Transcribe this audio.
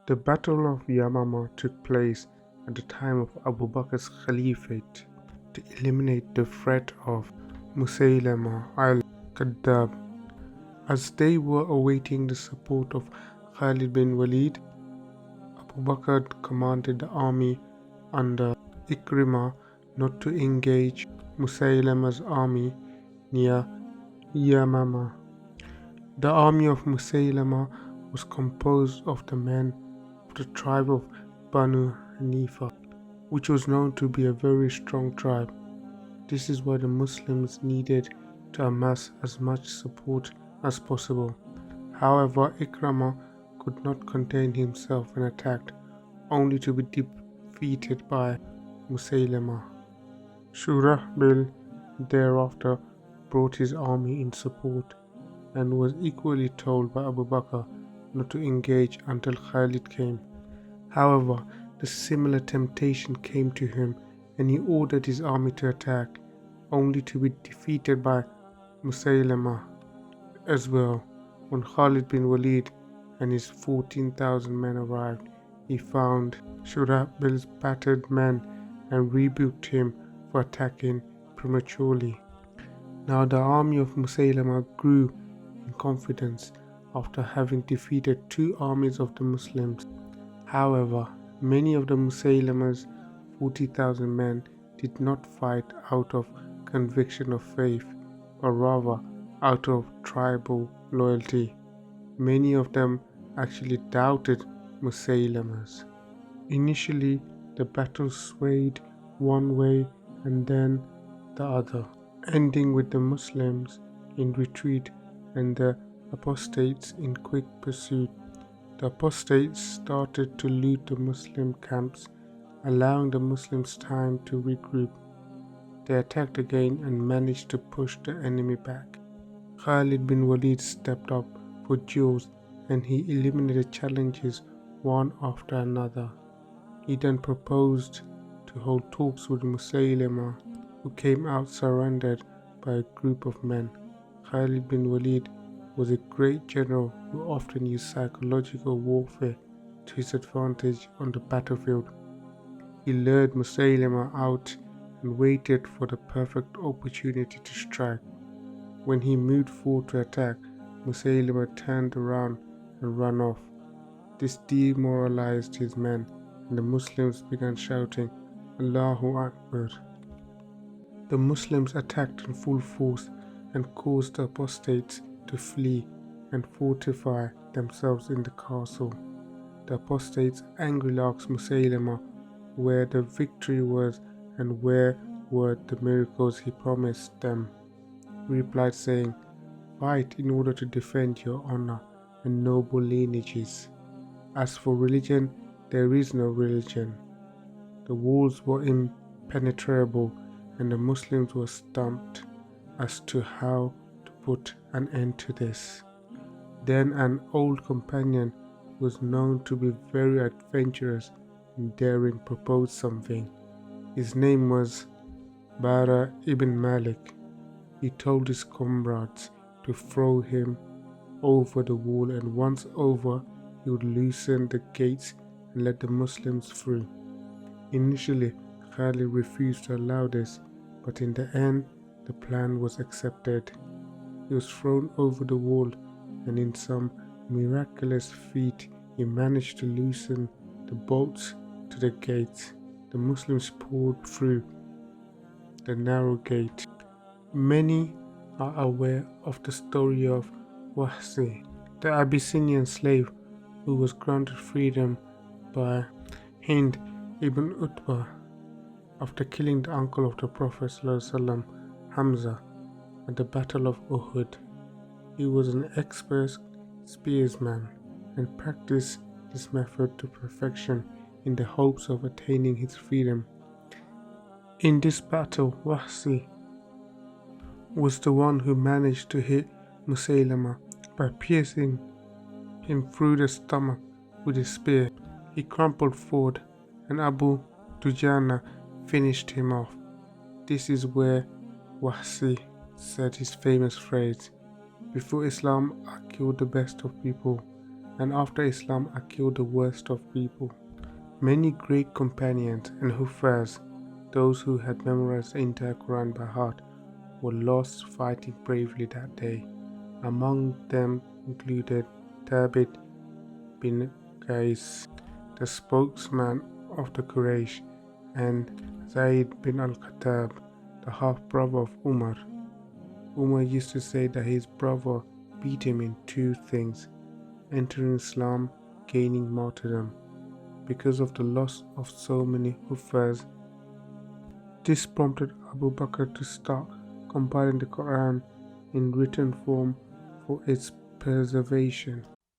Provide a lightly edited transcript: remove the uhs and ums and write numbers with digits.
The Battle of Yamamah took place at the time of Abu Bakr's Caliphate to eliminate the threat of Musaylimah al-Kadhdhab. As they were awaiting the support of Khalid bin Walid, Abu Bakr commanded the army under Ikrimah not to engage Musaylimah's army near Yamamah. The army of Musaylimah was composed of the men of the tribe of Banu Hanifa, which was known to be a very strong tribe. This is why the Muslims needed to amass as much support as possible. However, Ikrimah could not contain himself and attacked, only to be defeated by Musaylimah. Shurahbil thereafter brought his army in support and was equally told by Abu Bakr not to engage until Khalid came. However, the similar temptation came to him and he ordered his army to attack, only to be defeated by Musaylimah as well. When Khalid bin Walid and his 14,000 men arrived, he found Shurahbil's battered men and rebuked him for attacking prematurely. Now the army of Musaylimah grew in confidence after having defeated two armies of the Muslims. However, many of the Musaylimah's 40,000 men did not fight out of conviction of faith, but rather out of tribal loyalty. Many of them actually doubted Musaylimah's. Initially, the battle swayed one way and then the other, ending with the Muslims in retreat and the apostates in quick pursuit. The apostates started to loot the Muslim camps, allowing the Muslims time to regroup. They attacked again and managed to push the enemy back. Khalid bin Walid stepped up for duels and he eliminated challenges one after another. He then proposed to hold talks with Musaylimah, who came out surrounded by a group of men. Khalid bin Walid was a great general who often used psychological warfare to his advantage on the battlefield. He lured Musaylimah out and waited for the perfect opportunity to strike. When he moved forward to attack, Musaylimah turned around and ran off. This demoralized his men, and the Muslims began shouting, Allahu Akbar. The Muslims attacked in full force and caused the apostates to flee and fortify themselves in the castle. The apostates angrily asked Musaylimah where the victory was and where were the miracles he promised them. He replied saying, Fight in order to defend your honor and noble lineages. As for religion, there is no religion. The walls were impenetrable and the Muslims were stumped as to how to put an end to this. Then an old companion who was known to be very adventurous and daring proposed something. His name was Bara ibn Malik. He told his comrades to throw him over the wall, and once over, he would loosen the gates and let the Muslims through. Initially, Khalid refused to allow this, but in the end, the plan was accepted. He was thrown over the wall, and in some miraculous feat, he managed to loosen the bolts to the gates. The Muslims poured through the narrow gate. Many are aware of the story of Waaz, the Abyssinian slave who was granted freedom by Hind ibn Utbah after killing the uncle of the Prophet ﷺ, Hamza, at the Battle of Uhud. He was an expert spearsman and practiced this method to perfection in the hopes of attaining his freedom. In this battle, Waaz was the one who managed to hit Musaylimah by piercing him through the stomach with his spear. He crumpled forward and Abu Dujana finished him off. This is where Waaz said his famous phrase, "Before Islam, I killed the best of people, and after Islam are killed the worst of people. Many great companions and Hufaz, those who had memorized the entire Quran by heart, were lost fighting bravely that day. Among them included Thabit bin Qais, the spokesman of the Quraysh, and Zayd bin al-Khattab, the half-brother of Umar. Umar used to say that his brother beat him in two things: entering Islam, gaining martyrdom. Because of the loss of so many Hufaz, this prompted Abu Bakr to start compiling the Quran in written form for its preservation.